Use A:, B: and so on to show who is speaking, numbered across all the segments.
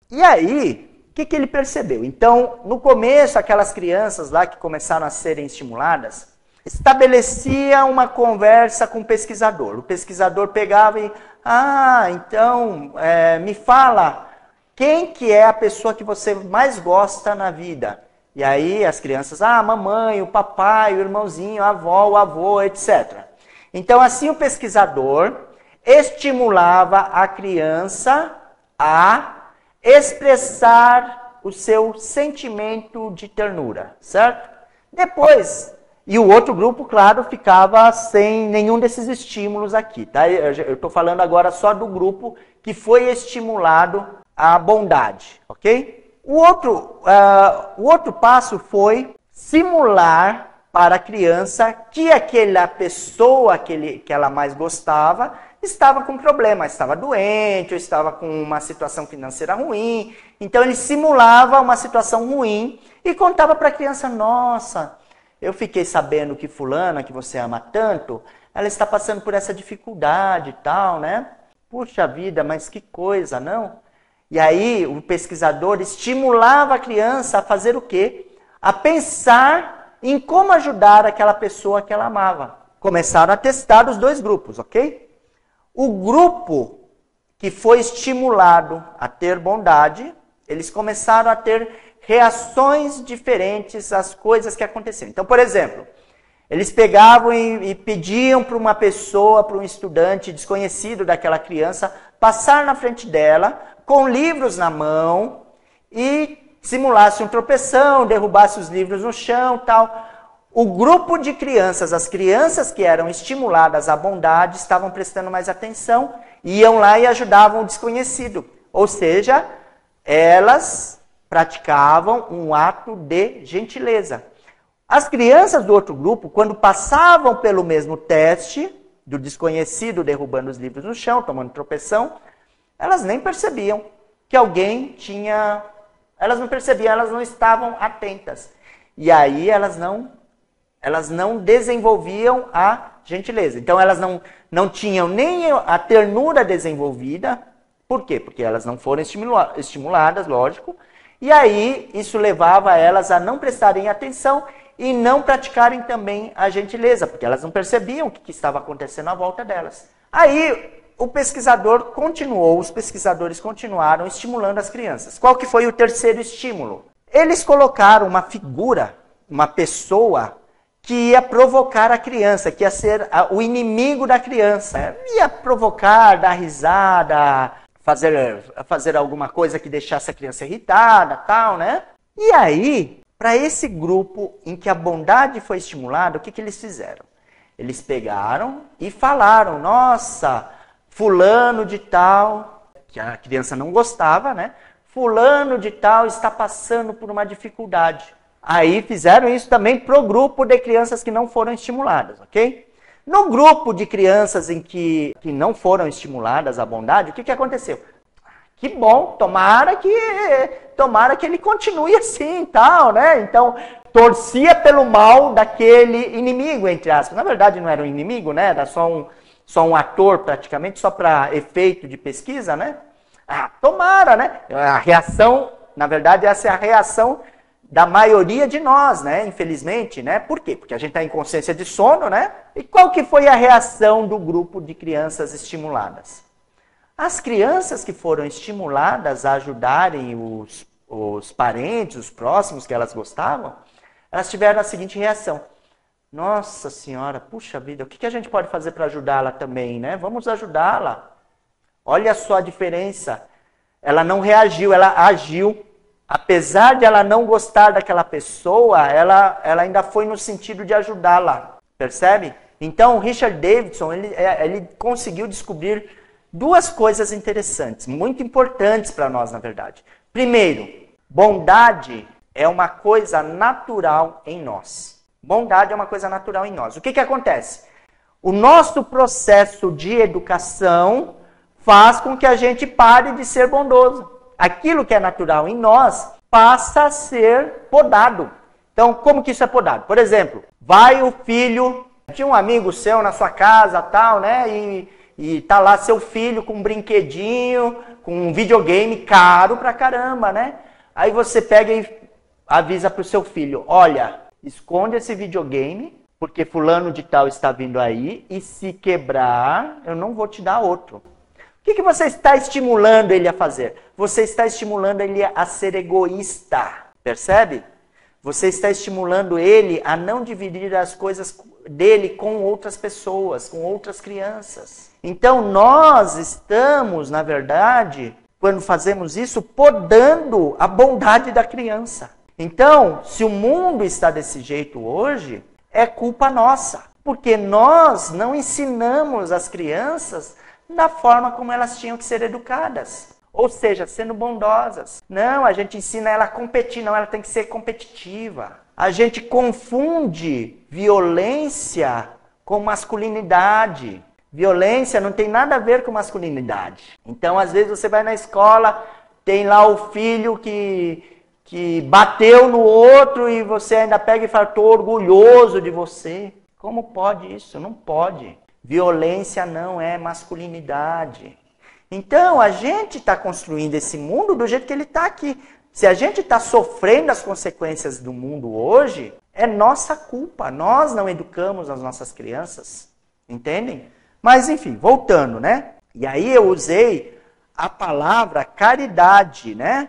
A: E aí, o que ele percebeu? Então, no começo, aquelas crianças lá que começaram a serem estimuladas, estabelecia uma conversa com o pesquisador. O pesquisador pegava e, então, me fala, quem que é a pessoa que você mais gosta na vida? E aí as crianças, a mamãe, o papai, o irmãozinho, a avó, o avô, etc. Então, assim, o pesquisador estimulava a criança a expressar o seu sentimento de ternura, certo? Depois, e o outro grupo, claro, ficava sem nenhum desses estímulos aqui, tá? Eu estou falando agora só do grupo que foi estimulado à bondade, ok? O outro passo foi simular para a criança que aquela pessoa que ela mais gostava estava com problema, estava doente, ou estava com uma situação financeira ruim. Então ele simulava uma situação ruim e contava para a criança, nossa, eu fiquei sabendo que fulana, que você ama tanto, ela está passando por essa dificuldade e tal, né? Puxa vida, mas que coisa, não? E aí o pesquisador estimulava a criança a fazer o quê? A pensar em como ajudar aquela pessoa que ela amava. Começaram a testar os dois grupos, ok? O grupo que foi estimulado a ter bondade, eles começaram a ter reações diferentes às coisas que aconteciam. Então, por exemplo, eles pegavam e pediam para uma pessoa, para um estudante desconhecido daquela criança, passar na frente dela, com livros na mão, e simulasse um tropeção, derrubasse os livros no chão, tal. O grupo de crianças, as crianças que eram estimuladas à bondade, estavam prestando mais atenção, iam lá e ajudavam o desconhecido. Ou seja, elas praticavam um ato de gentileza. As crianças do outro grupo, quando passavam pelo mesmo teste, do desconhecido derrubando os livros no chão, tomando tropeção, elas nem percebiam que alguém tinha... Elas não percebiam, elas não estavam atentas. E aí elas não desenvolviam a gentileza. Então elas não tinham nem a ternura desenvolvida. Por quê? Porque elas não foram estimuladas, lógico. E aí isso levava elas a não prestarem atenção e não praticarem também a gentileza, porque elas não percebiam o que estava acontecendo à volta delas. Aí o pesquisador continuou, os pesquisadores continuaram estimulando as crianças. Qual que foi o terceiro estímulo? Eles colocaram uma figura, uma pessoa que ia provocar a criança, que ia ser o inimigo da criança. Ia provocar, dar risada, fazer alguma coisa que deixasse a criança irritada, tal, né? E aí, para esse grupo em que a bondade foi estimulada, o que eles fizeram? Eles pegaram e falaram, nossa, fulano de tal, que a criança não gostava, né? Fulano de tal está passando por uma dificuldade. Aí fizeram isso também para o grupo de crianças que não foram estimuladas, ok? No grupo de crianças em que não foram estimuladas à bondade, o que aconteceu? Que bom, tomara que ele continue assim e tal, né? Então, torcia pelo mal daquele inimigo, entre aspas. Na verdade, não era um inimigo, né? Era só um ator, praticamente, só para efeito de pesquisa, né? Tomara, né? A reação, na verdade, essa é a reação da maioria de nós, né? Infelizmente, né? Por quê? Porque a gente está em consciência de sono, né? E qual que foi a reação do grupo de crianças estimuladas? As crianças que foram estimuladas a ajudarem os parentes, os próximos que elas gostavam, elas tiveram a seguinte reação. Nossa senhora, puxa vida, o que a gente pode fazer para ajudá-la também, né? Vamos ajudá-la. Olha só a diferença. Ela não reagiu, ela agiu. Apesar de ela não gostar daquela pessoa, ela ainda foi no sentido de ajudá-la. Percebe? Então, o Richard Davidson, ele conseguiu descobrir duas coisas interessantes, muito importantes para nós, na verdade. Primeiro, bondade é uma coisa natural em nós. Bondade é uma coisa natural em nós. O que acontece? O nosso processo de educação faz com que a gente pare de ser bondoso. Aquilo que é natural em nós passa a ser podado. Então, como que isso é podado? Por exemplo, vai o filho de um amigo seu na sua casa, tal, né? E tá lá seu filho com um brinquedinho, com um videogame caro pra caramba, né? Aí você pega e avisa pro seu filho, olha, esconde esse videogame, porque fulano de tal está vindo aí, e se quebrar, eu não vou te dar outro. O que você está estimulando ele a fazer? Você está estimulando ele a ser egoísta, percebe? Você está estimulando ele a não dividir as coisas dele com outras pessoas, com outras crianças. Então nós estamos, na verdade, quando fazemos isso, podando a bondade da criança. Então, se o mundo está desse jeito hoje, é culpa nossa. Porque nós não ensinamos as crianças da forma como elas tinham que ser educadas. Ou seja, sendo bondosas. Não, a gente ensina ela a competir, não, ela tem que ser competitiva. A gente confunde violência com masculinidade. Violência não tem nada a ver com masculinidade. Então, às vezes, você vai na escola, tem lá o filho que bateu no outro e você ainda pega e fala, estou orgulhoso de você. Como pode isso? Não pode. Violência não é masculinidade. Então, a gente está construindo esse mundo do jeito que ele está aqui. Se a gente está sofrendo as consequências do mundo hoje, é nossa culpa. Nós não educamos as nossas crianças. Entendem? Mas, enfim, voltando, né? E aí eu usei a palavra caridade, né?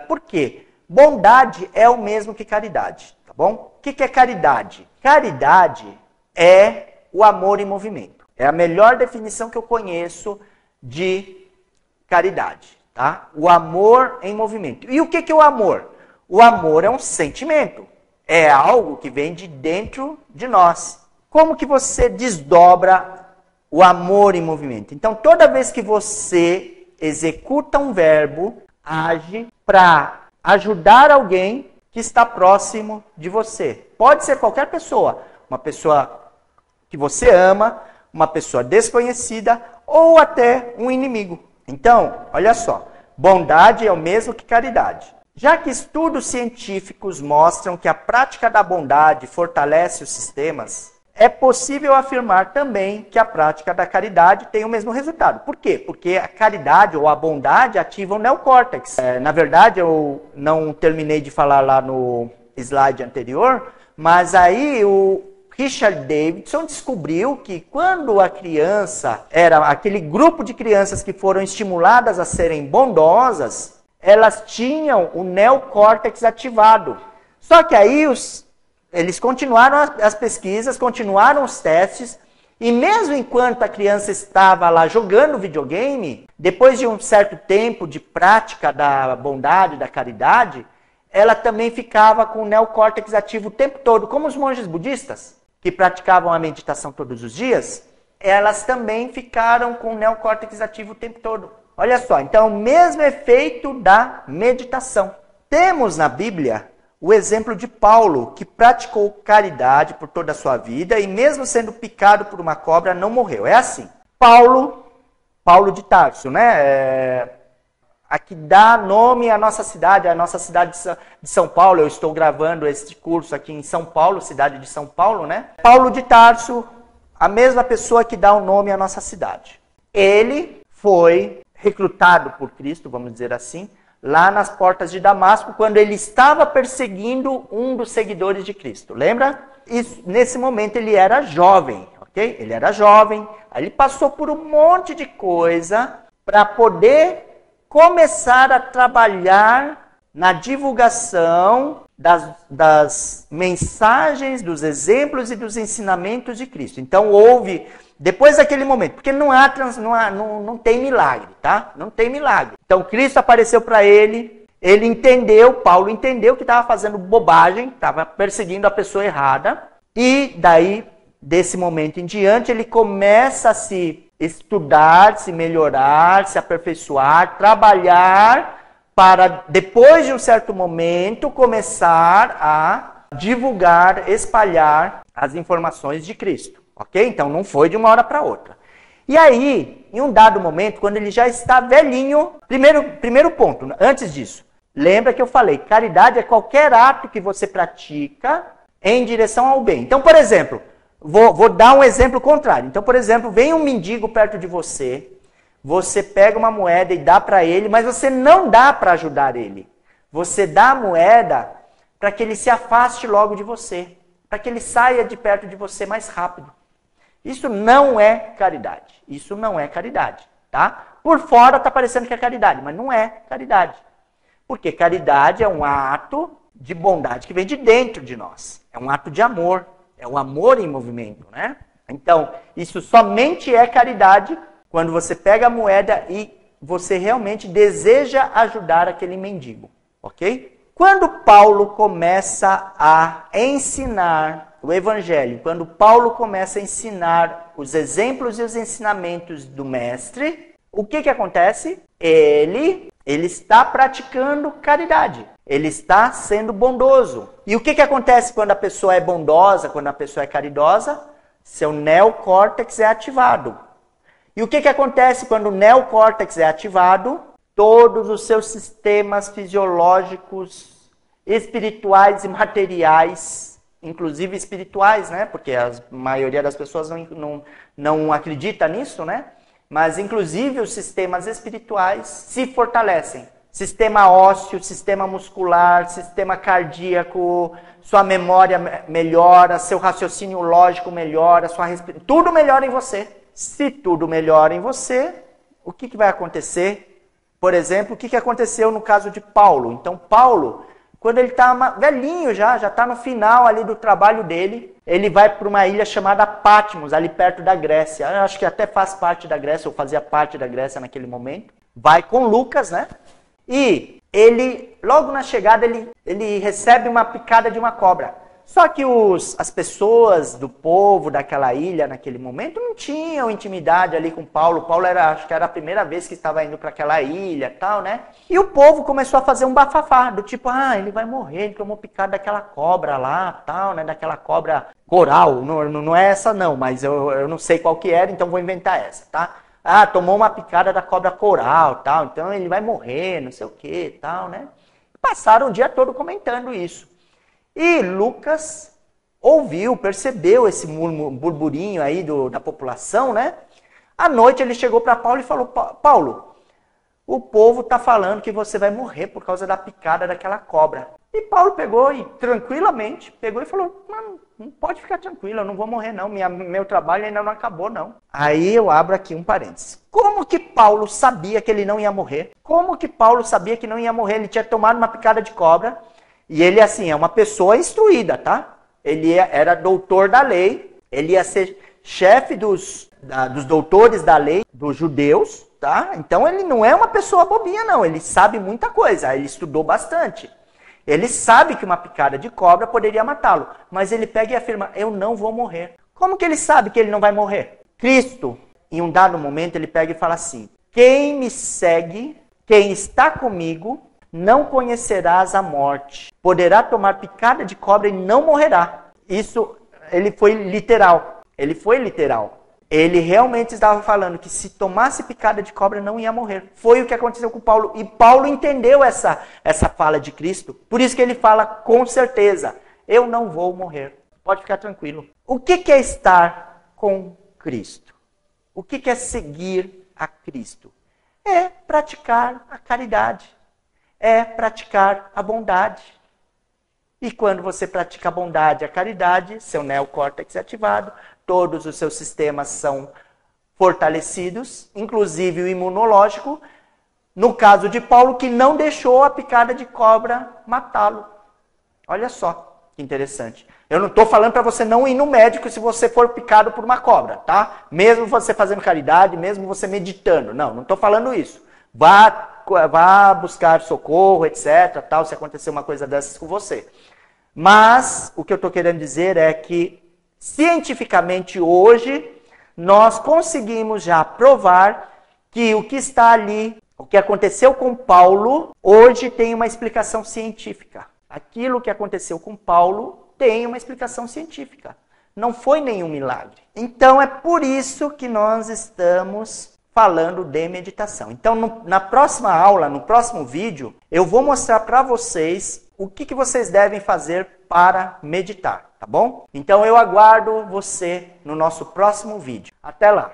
A: Por quê? Bondade é o mesmo que caridade, tá bom? O que é caridade? Caridade é o amor em movimento. É a melhor definição que eu conheço de caridade, tá? O amor em movimento. E o que é o amor? O amor é um sentimento. É algo que vem de dentro de nós. Como que você desdobra o amor em movimento? Então, toda vez que você executa um verbo, age para ajudar alguém que está próximo de você. Pode ser qualquer pessoa. Uma pessoa que você ama, uma pessoa desconhecida ou até um inimigo. Então, olha só. Bondade é o mesmo que caridade. Já que estudos científicos mostram que a prática da bondade fortalece os sistemas, é possível afirmar também que a prática da caridade tem o mesmo resultado. Por quê? Porque a caridade ou a bondade ativa o neocórtex. Na verdade, eu não terminei de falar lá no slide anterior, mas aí o Richard Davidson descobriu que quando a criança, era aquele grupo de crianças que foram estimuladas a serem bondosas, elas tinham o neocórtex ativado. Só que aí eles continuaram as pesquisas, continuaram os testes, e mesmo enquanto a criança estava lá jogando videogame, depois de um certo tempo de prática da bondade, da caridade, ela também ficava com o neocórtex ativo o tempo todo, como os monges budistas, que praticavam a meditação todos os dias, elas também ficaram com o neocórtex ativo o tempo todo. Olha só, então o mesmo efeito da meditação. Temos na Bíblia o exemplo de Paulo, que praticou caridade por toda a sua vida e mesmo sendo picado por uma cobra, não morreu. É assim. Paulo de Tarso, né? Aqui dá nome à nossa cidade de São Paulo. Eu estou gravando esse curso aqui em São Paulo, cidade de São Paulo, né? Paulo de Tarso, a mesma pessoa que dá o nome à nossa cidade. Ele foi recrutado por Cristo, vamos dizer assim, lá nas portas de Damasco, quando ele estava perseguindo um dos seguidores de Cristo. Lembra? Isso, nesse momento ele era jovem, ok? Ele era jovem, aí ele passou por um monte de coisa para poder começar a trabalhar na divulgação das mensagens, dos exemplos e dos ensinamentos de Cristo. Então houve, depois daquele momento, porque não tem milagre, tá? Não tem milagre. Então Cristo apareceu para ele entendeu, Paulo entendeu que estava fazendo bobagem, estava perseguindo a pessoa errada, e daí, desse momento em diante, ele começa a se estudar, se melhorar, se aperfeiçoar, trabalhar para, depois de um certo momento, começar a divulgar, espalhar as informações de Cristo. Ok? Então não foi de uma hora para outra. E aí, em um dado momento, quando ele já está velhinho, primeiro ponto, antes disso, lembra que eu falei, caridade é qualquer ato que você pratica em direção ao bem. Então, por exemplo, vou dar um exemplo contrário. Então, por exemplo, vem um mendigo perto de você você pega uma moeda e dá para ele, mas você não dá para ajudar ele. Você dá a moeda para que ele se afaste logo de você, para que ele saia de perto de você mais rápido. Isso não é caridade. Isso não é caridade, tá? Por fora está parecendo que é caridade, mas não é caridade. Porque caridade é um ato de bondade que vem de dentro de nós. É um ato de amor. É o amor em movimento, né? Então, isso somente é caridade quando você pega a moeda e você realmente deseja ajudar aquele mendigo, ok? Quando Paulo começa a ensinar o evangelho, quando Paulo começa a ensinar os exemplos e os ensinamentos do mestre, o que acontece? Ele está praticando caridade. Ele está sendo bondoso. E o que acontece quando a pessoa é bondosa, quando a pessoa é caridosa? Seu neocórtex é ativado. E o que acontece quando o neocórtex é ativado? Todos os seus sistemas fisiológicos, espirituais e materiais, inclusive espirituais, né? Porque a maioria das pessoas não acredita nisso, né? Mas inclusive os sistemas espirituais se fortalecem. Sistema ósseo, sistema muscular, sistema cardíaco, sua memória melhora, seu raciocínio lógico melhora, tudo melhora em você. Se tudo melhora em você, o que vai acontecer? Por exemplo, o que aconteceu no caso de Paulo? Então, Paulo, quando ele está velhinho já está no final ali do trabalho dele, ele vai para uma ilha chamada Patmos, ali perto da Grécia. Eu acho que até faz parte da Grécia, ou fazia parte da Grécia naquele momento. Vai com Lucas, né? E ele, logo na chegada, ele recebe uma picada de uma cobra. Só que as pessoas do povo daquela ilha, naquele momento, não tinham intimidade ali com Paulo. Paulo acho que era a primeira vez que estava indo para aquela ilha e tal, né? E o povo começou a fazer um bafafá, do tipo, ele vai morrer, ele tomou picada daquela cobra lá, tal, né? Daquela cobra coral. Não é essa não, mas eu não sei qual que era, então vou inventar essa, tá? Tomou uma picada da cobra coral, tal, então ele vai morrer, não sei o que, tal, né? Passaram o dia todo comentando isso. E Lucas ouviu, percebeu esse burburinho aí da população, né? À noite ele chegou para Paulo e falou, Paulo, o povo está falando que você vai morrer por causa da picada daquela cobra. E Paulo pegou e tranquilamente, pegou e falou, não pode ficar tranquilo, eu não vou morrer não, meu trabalho ainda não acabou não. Aí eu abro aqui um parênteses. Como que Paulo sabia que ele não ia morrer? Como que Paulo sabia que não ia morrer? Ele tinha tomado uma picada de cobra. E ele, assim, é uma pessoa instruída, tá? Ele era doutor da lei, ele ia ser chefe dos doutores da lei dos judeus, tá? Então ele não é uma pessoa bobinha, não. Ele sabe muita coisa, ele estudou bastante. Ele sabe que uma picada de cobra poderia matá-lo, mas ele pega e afirma, eu não vou morrer. Como que ele sabe que ele não vai morrer? Cristo, em um dado momento, ele pega e fala assim, quem me segue, quem está comigo, não conhecerás a morte. Poderá tomar picada de cobra e não morrerá. Isso, ele foi literal. Ele foi literal. Ele realmente estava falando que se tomasse picada de cobra não ia morrer. Foi o que aconteceu com Paulo. E Paulo entendeu essa fala de Cristo. Por isso que ele fala com certeza, eu não vou morrer. Pode ficar tranquilo. O que é estar com Cristo? O que é seguir a Cristo? É praticar a caridade. É praticar a bondade. E quando você pratica a bondade e a caridade, seu neocórtex é ativado, todos os seus sistemas são fortalecidos, inclusive o imunológico, no caso de Paulo, que não deixou a picada de cobra matá-lo. Olha só que interessante. Eu não estou falando para você não ir no médico se você for picado por uma cobra, tá? Mesmo você fazendo caridade, mesmo você meditando. Não estou falando isso. Vá buscar socorro, etc., tal, se acontecer uma coisa dessas com você. Mas o que eu estou querendo dizer é que, cientificamente hoje, nós conseguimos já provar que o que está ali, o que aconteceu com Paulo, hoje tem uma explicação científica. Aquilo que aconteceu com Paulo tem uma explicação científica. Não foi nenhum milagre. Então é por isso que nós estamos falando de meditação. Então, na próxima aula, no próximo vídeo, eu vou mostrar para vocês o que vocês devem fazer para meditar, tá bom? Então, eu aguardo você no nosso próximo vídeo. Até lá!